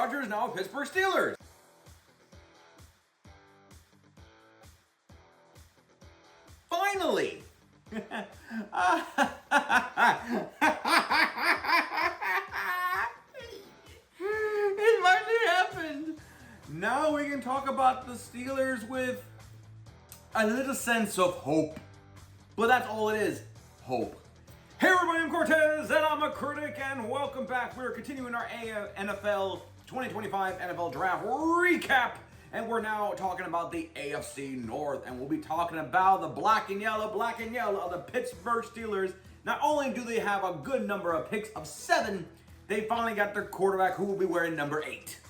Rodgers, now Pittsburgh Steelers. Finally! It finally happened! Now we can talk about the Steelers with a little sense of hope. But that's all it is, hope. Hey everybody, I'm Cortez, and I'm a critic, and welcome back. We're continuing our NFL 2025 NFL Draft recap, and we're now talking about the AFC North, and we'll be talking about the black and yellow of the Pittsburgh Steelers. Not only do they have a good number of picks of 7, they finally got their quarterback who will be wearing number 8.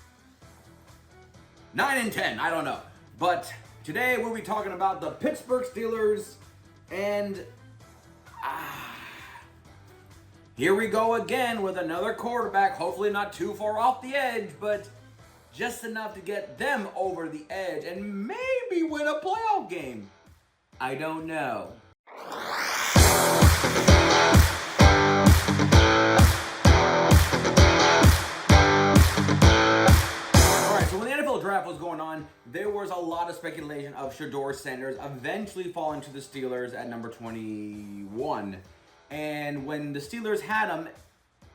9 and 10, I don't know. But today we'll be talking about the Pittsburgh Steelers, and here we go again with another quarterback, hopefully not too far off the edge, but just enough to get them over the edge and maybe win a playoff game. I don't know. Alright, so when the NFL draft was going on, there was a lot of speculation of Shedeur Sanders eventually falling to the Steelers at number 21. And when the Steelers had him,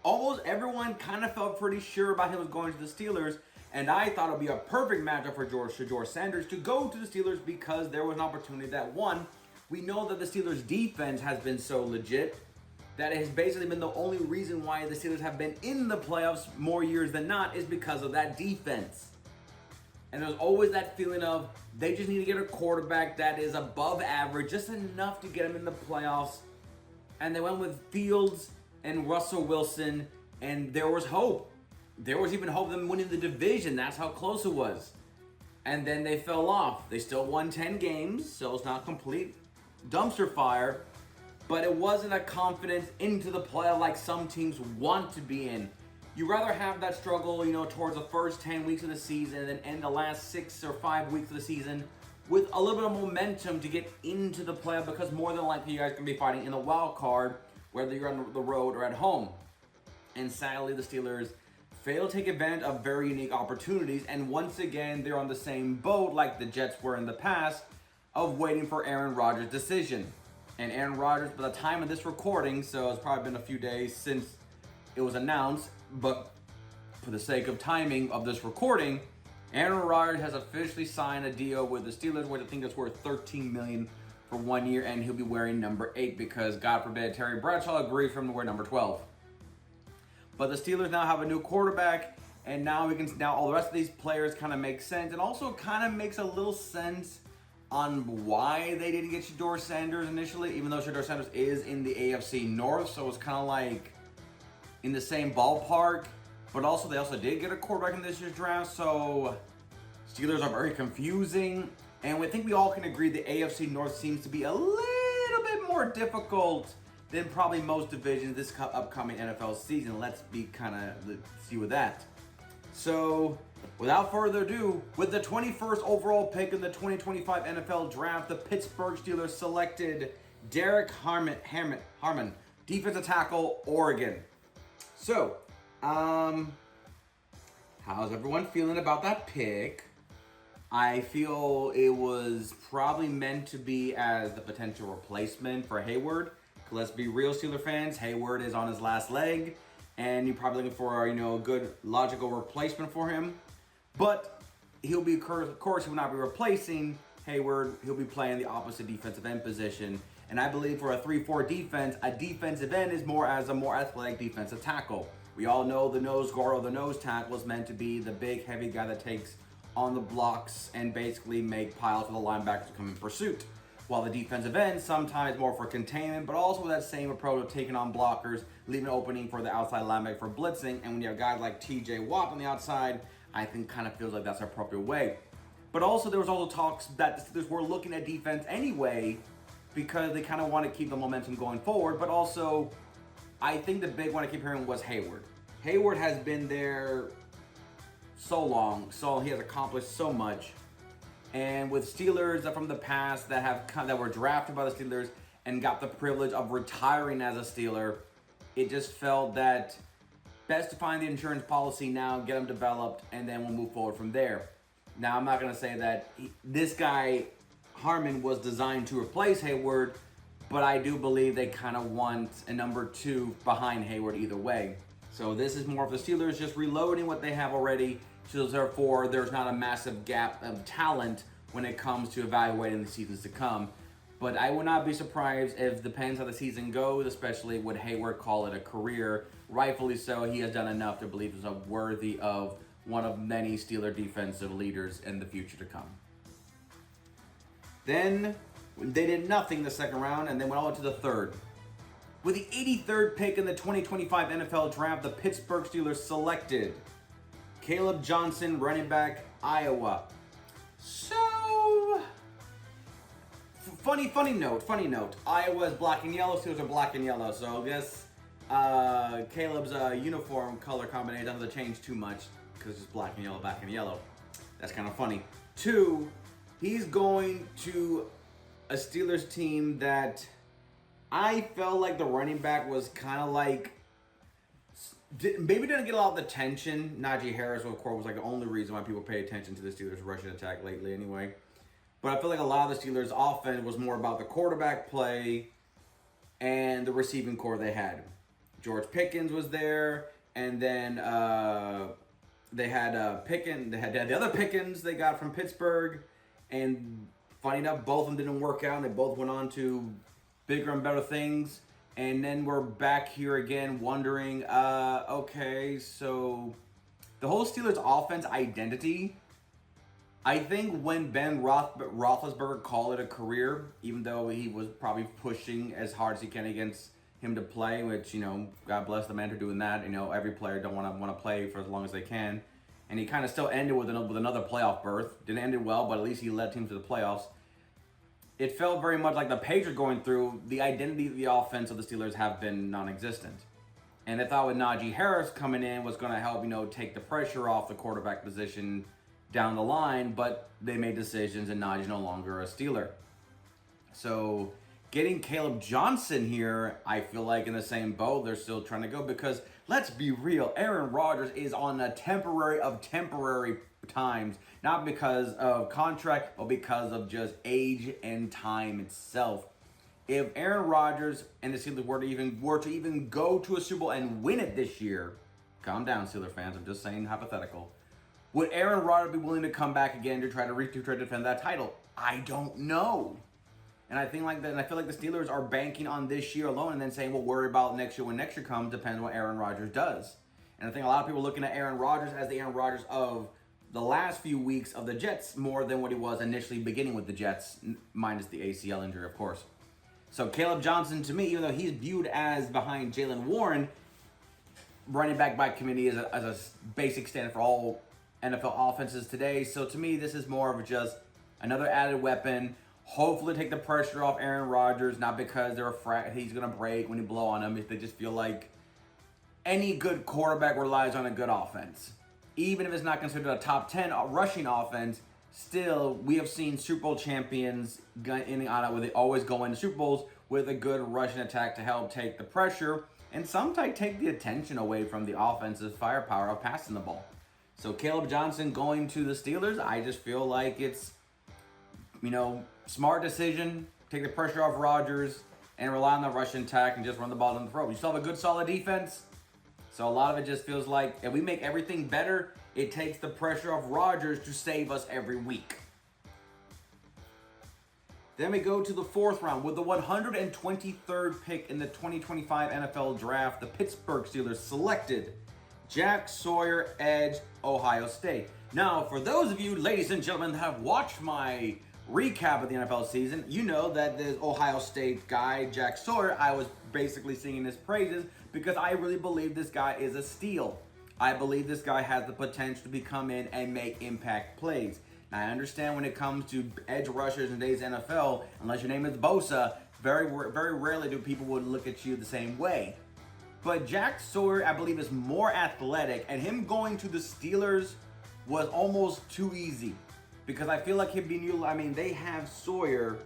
almost everyone kind of felt pretty sure about him was going to the Steelers. And I thought it would be a perfect matchup for Shedeur Sanders to go to the Steelers because there was an opportunity that, one, we know that the Steelers' defense has been so legit that it has basically been the only reason why the Steelers have been in the playoffs more years than not is because of that defense. And there's always that feeling of they just need to get a quarterback that is above average, just enough to get them in the playoffs. And they went with Fields and Russell Wilson, and there was hope. There was even hope of them winning the division. That's how close it was. And then they fell off. They still won 10 games, so it's not complete dumpster fire. But it wasn't a confidence into the playoff like some teams want to be in. You rather have that struggle, towards the first 10 weeks of the season and then end the last 6 or 5 weeks of the season with a little bit of momentum to get into the playoff, because more than likely you guys can be fighting in the wild card, whether you're on the road or at home. And sadly, the Steelers fail to take advantage of very unique opportunities, and once again, they're on the same boat like the Jets were in the past of waiting for Aaron Rodgers' decision. And Aaron Rodgers, by the time of this recording, so it's probably been a few days since it was announced, but for the sake of timing of this recording, Aaron Rodgers has officially signed a deal with the Steelers, which I think is worth $13 million for 1 year, and he'll be wearing number 8 because, God forbid, Terry Bradshaw agrees for him to wear number 12. But the Steelers now have a new quarterback, and now all the rest of these players kind of make sense, and also kind of makes a little sense on why they didn't get Shedeur Sanders initially, even though Shedeur Sanders is in the AFC North, so it's kind of like in the same ballpark. But also, they also did get a quarterback in this year's draft, so Steelers are very confusing. And I think we all can agree the AFC North seems to be a little bit more difficult than probably most divisions this upcoming NFL season. Let's see with that. So, without further ado, with the 21st overall pick in the 2025 NFL Draft, the Pittsburgh Steelers selected Derek Harmon, defensive tackle, Oregon. So, how's everyone feeling about that pick? I feel it was probably meant to be as the potential replacement for Hayward. Let's be real, Steeler fans. Hayward is on his last leg, and you're probably looking for a good logical replacement for him. But he'll be, of course, he will not be replacing Hayward. He'll be playing the opposite defensive end position. And I believe for a 3-4 defense, a defensive end is more as a more athletic defensive tackle. We all know the nose guard or the nose tackle is meant to be the big, heavy guy that takes on the blocks and basically make piles for the linebackers to come in pursuit. While the defensive end sometimes more for containment, but also with that same approach of taking on blockers, leaving an opening for the outside linebacker for blitzing. And when you have guys like T.J. Watt on the outside, I think kind of feels like that's an appropriate way. But also there was also talks that the Steelers were looking at defense anyway because they kind of want to keep the momentum going forward. But also, I think the big one I keep hearing was Hayward. Hayward has been there so long, so he has accomplished so much. And with Steelers from the past that were drafted by the Steelers and got the privilege of retiring as a Steeler, it just felt that best to find the insurance policy now, get them developed, and then we'll move forward from there. Now, I'm not going to say that this guy, Harmon, was designed to replace Hayward, but I do believe they kind of want a number 2 behind Hayward either way. So this is more of the Steelers just reloading what they have already, so therefore there's not a massive gap of talent when it comes to evaluating the seasons to come. But I would not be surprised if, depends how the season goes, especially would Hayward call it a career. Rightfully so, he has done enough to believe he's worthy of one of many Steeler defensive leaders in the future to come. Then they did nothing the second round and then went on to the third. With the 83rd pick in the 2025 NFL Draft, the Pittsburgh Steelers selected Caleb Johnson, running back, Iowa. So, funny note. Iowa is black and yellow, Steelers are black and yellow. So I guess Caleb's uniform color combination doesn't change too much because it's black and yellow. That's kind of funny. 2, he's going to a Steelers team that I felt like the running back was kind of like, maybe didn't get a lot of the attention. Najee Harris, of course, was like the only reason why people pay attention to the Steelers' rushing attack lately anyway. But I feel like a lot of the Steelers' offense was more about the quarterback play and the receiving core they had. George Pickens was there, and then they had Pickens. They had the other Pickens they got from Pittsburgh, and funny enough, both of them didn't work out. And they both went on to bigger and better things. And then we're back here again wondering, okay, so the whole Steelers offense identity, I think when Ben Roethlisberger called it a career, even though he was probably pushing as hard as he can against him to play, which, God bless the man for doing that. Every player don't want to play for as long as they can. And he kind of still ended with another playoff berth. Didn't end it well, but at least he led teams to the playoffs. It felt very much like the Patriots going through, the identity of the offense of the Steelers have been non-existent. And they thought with Najee Harris coming in was going to help, take the pressure off the quarterback position down the line, but they made decisions and Najee's no longer a Steeler. So getting Caleb Johnson here, I feel like in the same boat, they're still trying to go because let's be real, Aaron Rodgers is on a temporary of temporary times, not because of contract, but because of just age and time itself. If Aaron Rodgers and the Steelers were to even go to a Super Bowl and win it this year, calm down, Steelers fans, I'm just saying hypothetical. Would Aaron Rodgers be willing to come back again to try to defend that title? I don't know. And I think like that, and I feel like the Steelers are banking on this year alone and then saying, we'll worry about next year when next year comes, depends on what Aaron Rodgers does. And I think a lot of people are looking at Aaron Rodgers as the Aaron Rodgers of the last few weeks of the Jets more than what he was initially beginning with the Jets, minus the ACL injury, of course. So Caleb Johnson, to me, even though he's viewed as behind Jaylen Warren, running back by committee as a basic standard for all NFL offenses today. So to me, this is more of just another added weapon. Hopefully take the pressure off Aaron Rodgers, not because they're afraid he's going to break when you blow on him. If they just feel like any good quarterback relies on a good offense. Even if it's not considered a top 10 rushing offense, still, we have seen Super Bowl champions in and out where they always go into Super Bowls with a good rushing attack to help take the pressure and sometimes take the attention away from the offensive firepower of passing the ball. So Caleb Johnson going to the Steelers, I just feel like it's, smart decision, take the pressure off Rodgers and rely on the rushing attack and just run the ball down the throat. You still have a good, solid defense. So a lot of it just feels like if we make everything better, it takes the pressure off Rodgers to save us every week. Then we go to the 4th round with the 123rd pick in the 2025 NFL Draft. The Pittsburgh Steelers selected Jack Sawyer, edge, Ohio State. Now, for those of you, ladies and gentlemen, that have watched my recap of the NFL season, you know that this Ohio State guy, Jack Sawyer, I was basically singing his praises because I really believe this guy is a steal. I believe this guy has the potential to come in and make impact plays. Now, I understand when it comes to edge rushers in today's NFL, unless your name is Bosa, very, very rarely do people would look at you the same way. But Jack Sawyer, I believe, is more athletic, and him going to the Steelers was almost too easy. Because I feel like he'd be new. They have Sawyer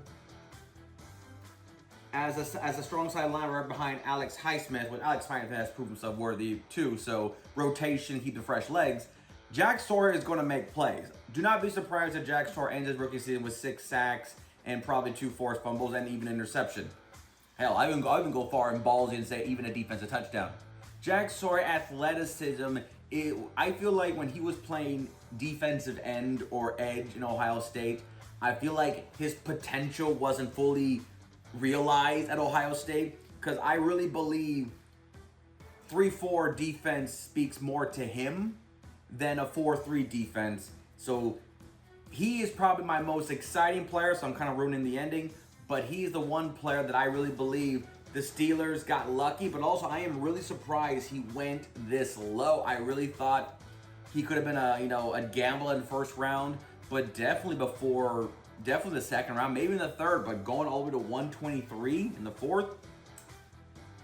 as a strong side line right behind Alex Highsmith, which Alex Highsmith has proved himself worthy too. So rotation, keep the fresh legs. Jack Sawyer is going to make plays. Do not be surprised that Jack Sawyer ends his rookie season with 6 sacks and probably 2 forced fumbles and even interception. Hell, I even go far and ballsy and say even a defensive touchdown. Jack Sawyer athleticism, I feel like when he was playing defensive end or edge in Ohio State, I feel like his potential wasn't fully realized at Ohio State, because I really believe 3-4 defense speaks more to him than a 4-3 defense. So he is probably my most exciting player, so I'm kind of ruining the ending, but he's the one player that I really believe the Steelers got lucky, but also I am really surprised he went this low. I really thought he could have been a gamble in the first round, but definitely the second round, maybe in the third, but going all the way to 123 in the fourth,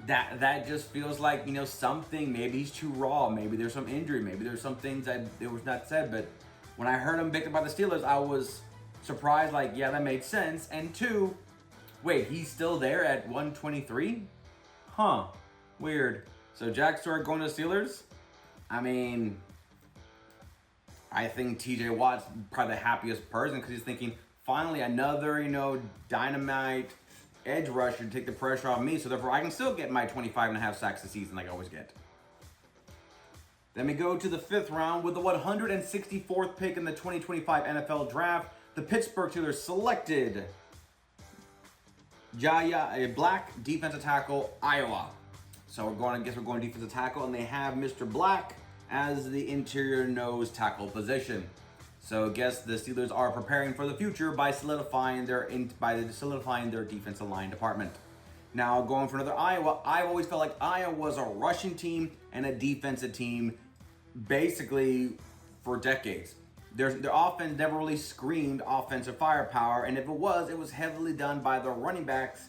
that just feels like, something. Maybe he's too raw. Maybe there's some injury. Maybe there's some things that it was not said. But when I heard him picked up by the Steelers, I was surprised. Like, yeah, that made sense. And 2, wait, he's still there at 123? Huh. Weird. So Jack Sawyer going to the Steelers? I mean, I think TJ Watt's probably the happiest person because he's thinking, finally another, dynamite edge rusher to take the pressure off me, so therefore I can still get my 25.5 sacks a season like I always get. Then we go to the 5th round with the 164th pick in the 2025 NFL Draft. The Pittsburgh Steelers selected a black defensive tackle, Iowa. So we're going defensive tackle, and they have Mr. Black as the interior nose tackle position. So I guess the Steelers are preparing for the future by solidifying their defensive line department. Now going for another Iowa, I've always felt like Iowa was a rushing team and a defensive team basically for decades. Their offense never really screamed offensive firepower, and if it was heavily done by the running backs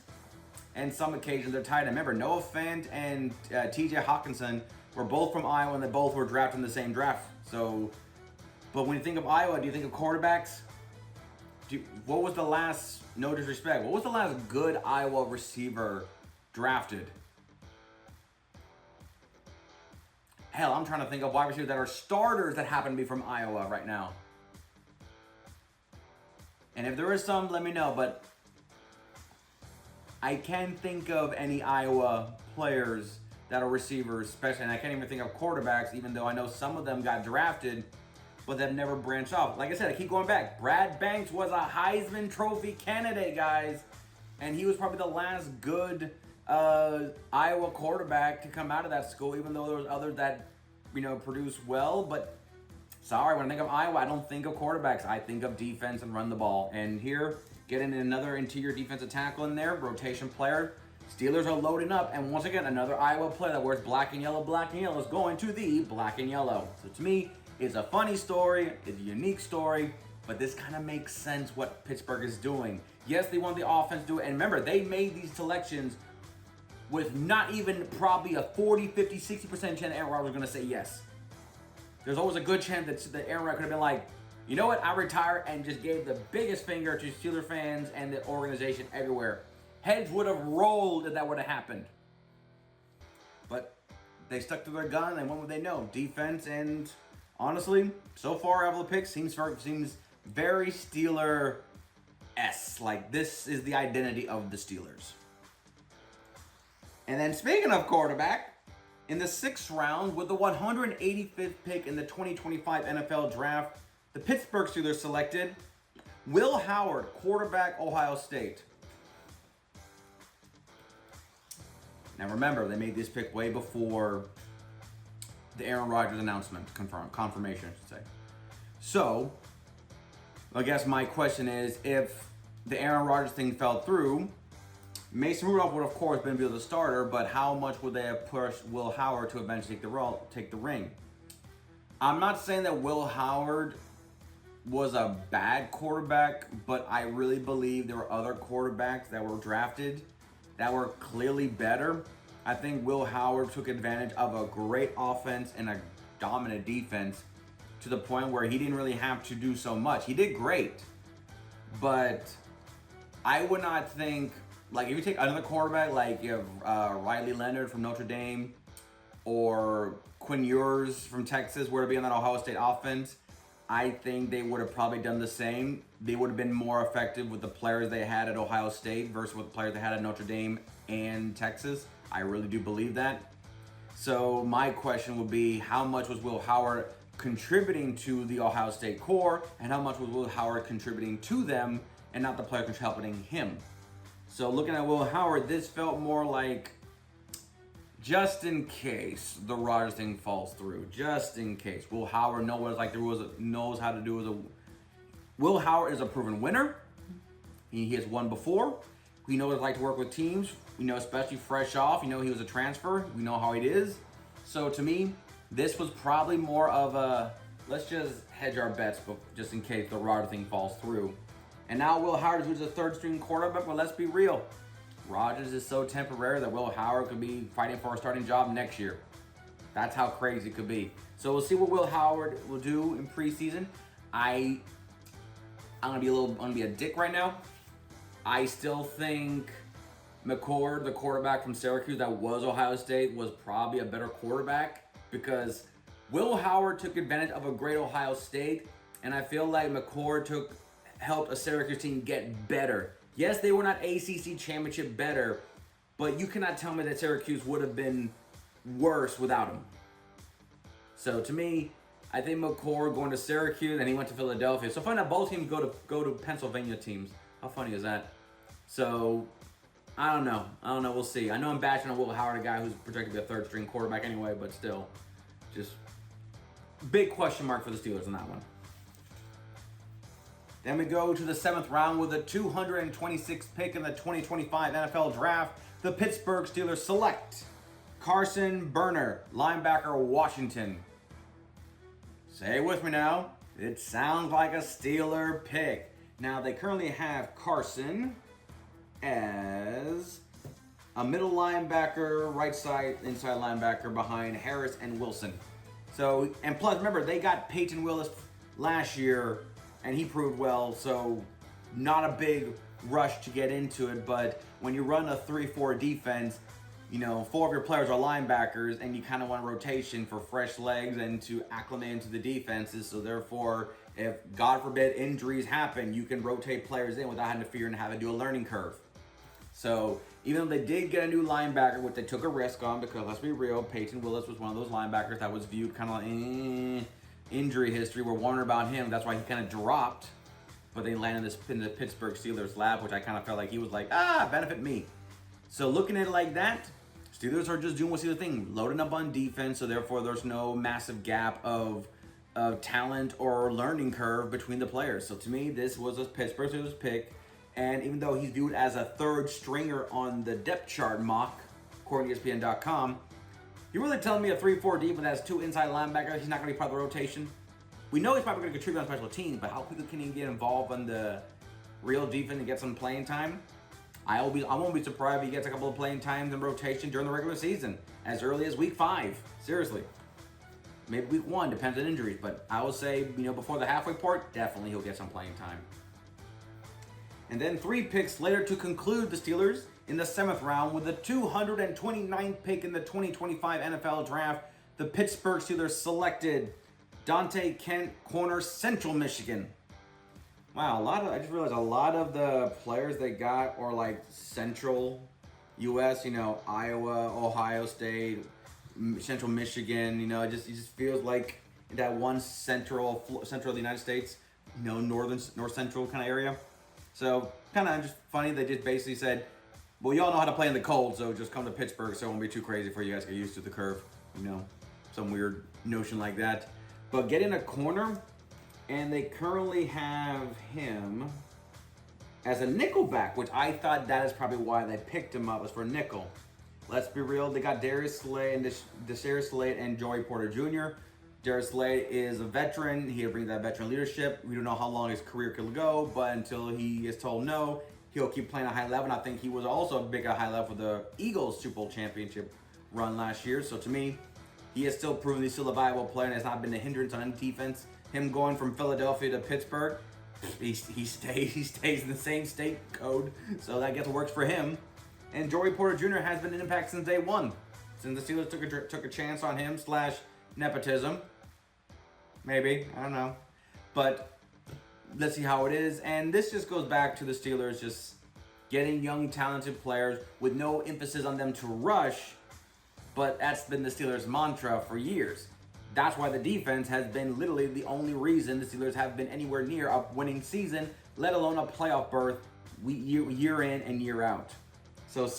and some occasions their tight end. Remember, Noah Fant and T.J. Hawkinson were both from Iowa, and they both were drafted in the same draft. So. But when you think of Iowa, do you think of quarterbacks? What was the last, no disrespect, what was the last good Iowa receiver drafted? Hell, I'm trying to think of wide receivers that are starters that happen to be from Iowa right now. And if there is some, let me know. But I can't think of any Iowa players that are receivers, especially, and I can't even think of quarterbacks, even though I know some of them got drafted, but they've never branched off. Like I said, I keep going back. Brad Banks was a Heisman Trophy candidate, guys. And he was probably the last good Iowa quarterback to come out of that school, even though there was others that, produced well. But sorry, when I think of Iowa, I don't think of quarterbacks. I think of defense and run the ball. And here, getting another interior defensive tackle in there, rotation player. Steelers are loading up. And once again, another Iowa player that wears black and yellow is going to the black and yellow. So to me, it's a funny story, it's a unique story, but this kind of makes sense what Pittsburgh is doing. Yes, they want the offense to do it, and remember, they made these selections with not even probably a 40, 50, 60% chance that Aaron Rodgers was going to say yes. There's always a good chance that Aaron Rodgers could have been like, you know what, I retire, and just gave the biggest finger to Steelers fans and the organization everywhere. Heads would have rolled if that would have happened. But they stuck to their gun and went what they know, defense, and honestly, so far out of the picks, seems very Steeler-esque. Like, this is the identity of the Steelers. And then speaking of quarterback, in the 6th round, with the 185th pick in the 2025 NFL Draft, the Pittsburgh Steelers selected Will Howard, quarterback, Ohio State. Now remember, they made this pick way before the Aaron Rodgers announcement, confirmation, I should say. So, I guess my question is, if the Aaron Rodgers thing fell through, Mason Rudolph would, of course, been the starter, but how much would they have pushed Will Howard to eventually take the ring? I'm not saying that Will Howard was a bad quarterback, but I really believe there were other quarterbacks that were drafted that were clearly better. I think Will Howard took advantage of a great offense and a dominant defense to the point where he didn't really have to do so much. He did great, but I would not think like if you take another quarterback, like you have Riley Leonard from Notre Dame or Quinn Ewers from Texas, were to be on that Ohio State offense, I think they would have probably done the same. They would have been more effective with the players they had at Ohio State versus with the players they had at Notre Dame and Texas. I really do believe that. So my question would be, how much was Will Howard contributing to the Ohio State core, and how much was Will Howard contributing to them and not the player helping him? So looking at Will Howard, this felt more like, just in case the Rodgers thing falls through, just in case. Will Howard knows how to do it. Will Howard is a proven winner. He has won before. We know what it's like to work with teams. We know, especially fresh off. He was a transfer. We know how it is. So to me, this was probably more of a, let's just hedge our bets, but just in case the Rodgers thing falls through. And now Will Howard is a third string quarterback, but let's be real. Rodgers is so temporary that Will Howard could be fighting for a starting job next year. That's how crazy it could be. So we'll see what Will Howard will do in preseason. I'm gonna be a dick right now. I still think McCord, the quarterback from Syracuse that was Ohio State, was probably a better quarterback because Will Howard took advantage of a great Ohio State, and I feel like McCord helped a Syracuse team get better. Yes, they were not ACC championship better, but you cannot tell me that Syracuse would have been worse without him. So to me, I think McCord going to Syracuse and he went to Philadelphia. So funny that both teams go to Pennsylvania teams. How funny is that? So I don't know. We'll see. I know I'm bashing on Will Howard, a guy who's projected to be a third string quarterback anyway, but still, just big question mark for the Steelers on that one. Then we go to the 7th round with the 226th pick in the 2025 NFL Draft. The Pittsburgh Steelers select Carson Burner, linebacker, Washington. Say it with me now. It sounds like a Steeler pick. Now, they currently have Carson as a middle linebacker, right side, inside linebacker behind Harris and Wilson. So, and plus, remember, they got Peyton Willis last year, and he proved well, so not a big rush to get into it. But when you run a 3-4 defense, 4 of your players are linebackers, and you kind of want a rotation for fresh legs and to acclimate into the defenses. So therefore, if, God forbid, injuries happen, you can rotate players in without having to fear and have to do a learning curve. So even though they did get a new linebacker, which they took a risk on, because let's be real, Peyton Willis was one of those linebackers that was viewed kind of like, injury history. We're wondering about him. That's why he kind of dropped. But they landed this in the Pittsburgh Steelers lap, which I kind of felt like he was like, benefit me. So looking at it like that, Steelers are just doing what's the thing, loading up on defense, so therefore there's no massive gap of talent or learning curve between the players. So to me, this was a Pittsburgh Steelers pick, and even though he's viewed as a third stringer on the depth chart mock, according to ESPN.com, you're really telling me a 3-4 defense that has 2 inside linebackers, he's not going to be part of the rotation? We know he's probably going to contribute on special teams, but how quickly can he get involved on the real defense and get some playing time? I won't be surprised if he gets a couple of playing times in rotation during the regular season, as early as week 5. Seriously. Maybe week 1, depends on injuries, but I will say, before the halfway point, definitely he'll get some playing time. And then 3 picks later to conclude the Steelers in the 7th round with the 229th pick in the 2025 NFL Draft. The Pittsburgh Steelers selected Dante Kent, corner, Central Michigan. Wow, I just realized a lot of the players they got are like Central U.S., Iowa, Ohio State, Central Michigan, it just feels like that one central of the United States, north central kind of area. So kind of just funny, they just basically said, well, y'all know how to play in the cold, so just come to Pittsburgh so it won't be too crazy for you guys to get used to the curve, some weird notion like that. But getting a corner, and they currently have him as a nickelback, which I thought that is probably why they picked him up, was for nickel. Let's be real, they got Darius Slade and Joey Porter Jr. Darius Slade is a veteran. He'll bring that veteran leadership. We don't know how long his career could go, but until he is told no, he'll keep playing at a high level. And I think he was also big at high level for the Eagles Super Bowl championship run last year. So to me, he has still proven he's still a viable player and has not been a hindrance on any defense. Him going from Philadelphia to Pittsburgh, he stays in the same state code, so that gets works for him. And Joey Porter Jr. has been an impact since day one, since the Steelers took a chance on him / nepotism. Maybe, I don't know, but let's see how it is. And this just goes back to the Steelers just getting young, talented players with no emphasis on them to rush, but that's been the Steelers' mantra for years. That's why the defense has been literally the only reason the Steelers have been anywhere near a winning season, let alone a playoff berth year in and year out. So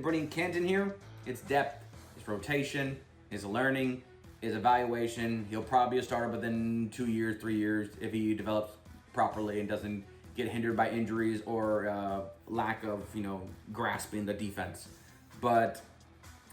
bringing Kent in here, it's depth, it's rotation, it's learning, it's evaluation. He'll probably be a starter within 2 years, 3 years if he develops properly and doesn't get hindered by injuries or lack of, grasping the defense. But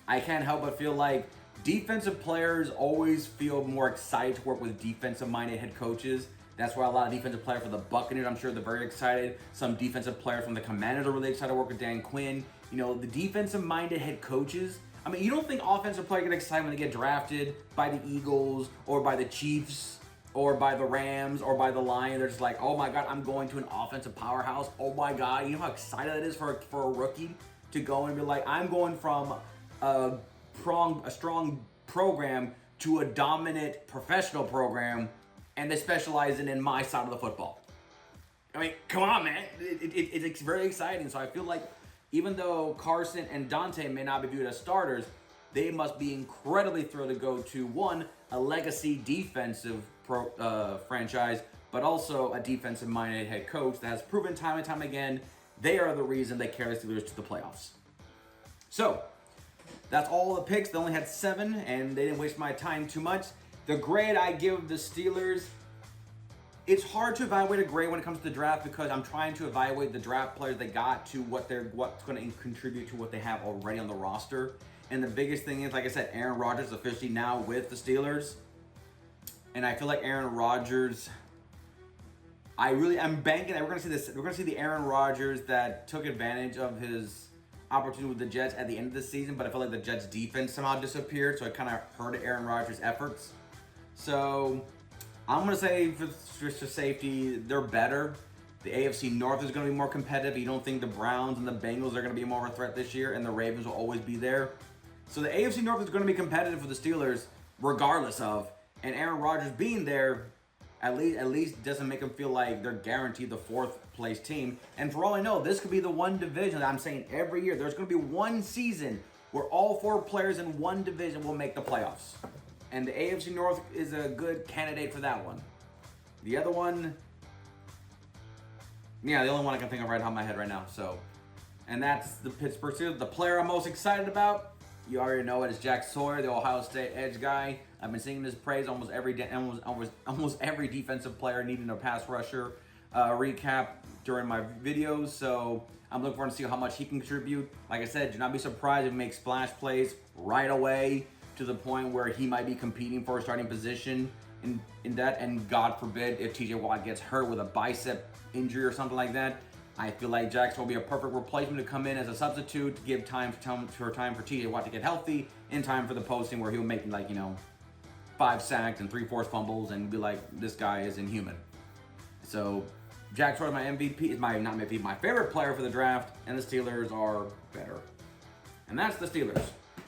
I can't help but feel like defensive players always feel more excited to work with defensive-minded head coaches. That's why a lot of defensive players for the Buccaneers, I'm sure they're very excited. Some defensive players from the Commanders are really excited to work with Dan Quinn. The defensive-minded head coaches. I mean, you don't think offensive players get excited when they get drafted by the Eagles or by the Chiefs or by the Rams or by the Lions. They're just like, oh my God, I'm going to an offensive powerhouse. Oh my God, you know how excited that is for a rookie to go and be like, I'm going from a strong program to a dominant professional program, and they specialize in my side of the football. I mean, come on, man. It's very exciting. So I feel like even though Carson and Dante may not be viewed as starters, they must be incredibly thrilled to go to, one, a legacy defensive franchise, but also a defensive-minded head coach that has proven time and time again they are the reason they carry the Steelers to the playoffs. So that's all the picks. They only had 7, and they didn't waste my time too much. The grade I give the Steelers, it's hard to evaluate a grade when it comes to the draft because I'm trying to evaluate the draft players they got to what's going to contribute to what they have already on the roster. And the biggest thing is, like I said, Aaron Rodgers is officially now with the Steelers. And I feel like Aaron Rodgers, I'm banking that we're going to see this. We're going to see the Aaron Rodgers that took advantage of his opportunity with the Jets at the end of the season, but I feel like the Jets defense somehow disappeared, so it kind of hurt Aaron Rodgers' efforts. So I'm going to say for safety, they're better. The AFC North is going to be more competitive. You don't think the Browns and the Bengals are going to be more of a threat this year, and the Ravens will always be there. So the AFC North is going to be competitive for the Steelers regardless of, and Aaron Rodgers being there at least doesn't make them feel like they're guaranteed the 4th place team. And for all I know, this could be the one division that I'm saying every year. There's going to be one season where all 4 players in one division will make the playoffs. And the AFC North is a good candidate for that one. The other one, the only one I can think of right on my head right now. So, and that's the Pittsburgh Steelers. The player I'm most excited about, you already know it, is Jack Sawyer, the Ohio State edge guy. I've been singing his praise almost every defensive player needing a pass rusher recap during my videos. So I'm looking forward to see how much he can contribute. Like I said, do not be surprised if he makes splash plays right away to the point where he might be competing for a starting position in that. And God forbid if TJ Watt gets hurt with a bicep injury or something like that. I feel like Jackson will be a perfect replacement to come in as a substitute to give time for TJ Watt to get healthy in time for the posting where he'll make 5 sacks and 3 forced fumbles and be like, this guy is inhuman. So Jack Sawyer, my MVP, is my favorite player for the draft, and the Steelers are better. And that's the Steelers.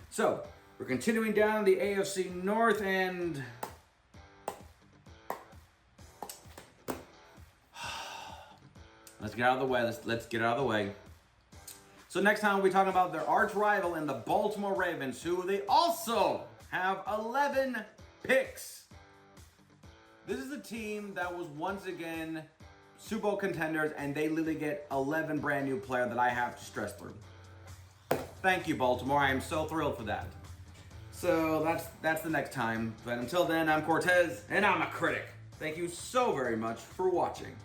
So we're continuing down the AFC North, and let's get out of the way. Let's get out of the way. So next time we'll be talking about their arch rival in the Baltimore Ravens, who they also have 11 picks. This is a team that was once again Super Bowl contenders, and they literally get 11 brand new players that I have to stress through. Thank you, Baltimore. I am so thrilled for that. So that's the next time. But until then, I'm Cortez, and I'm a critic. Thank you so very much for watching.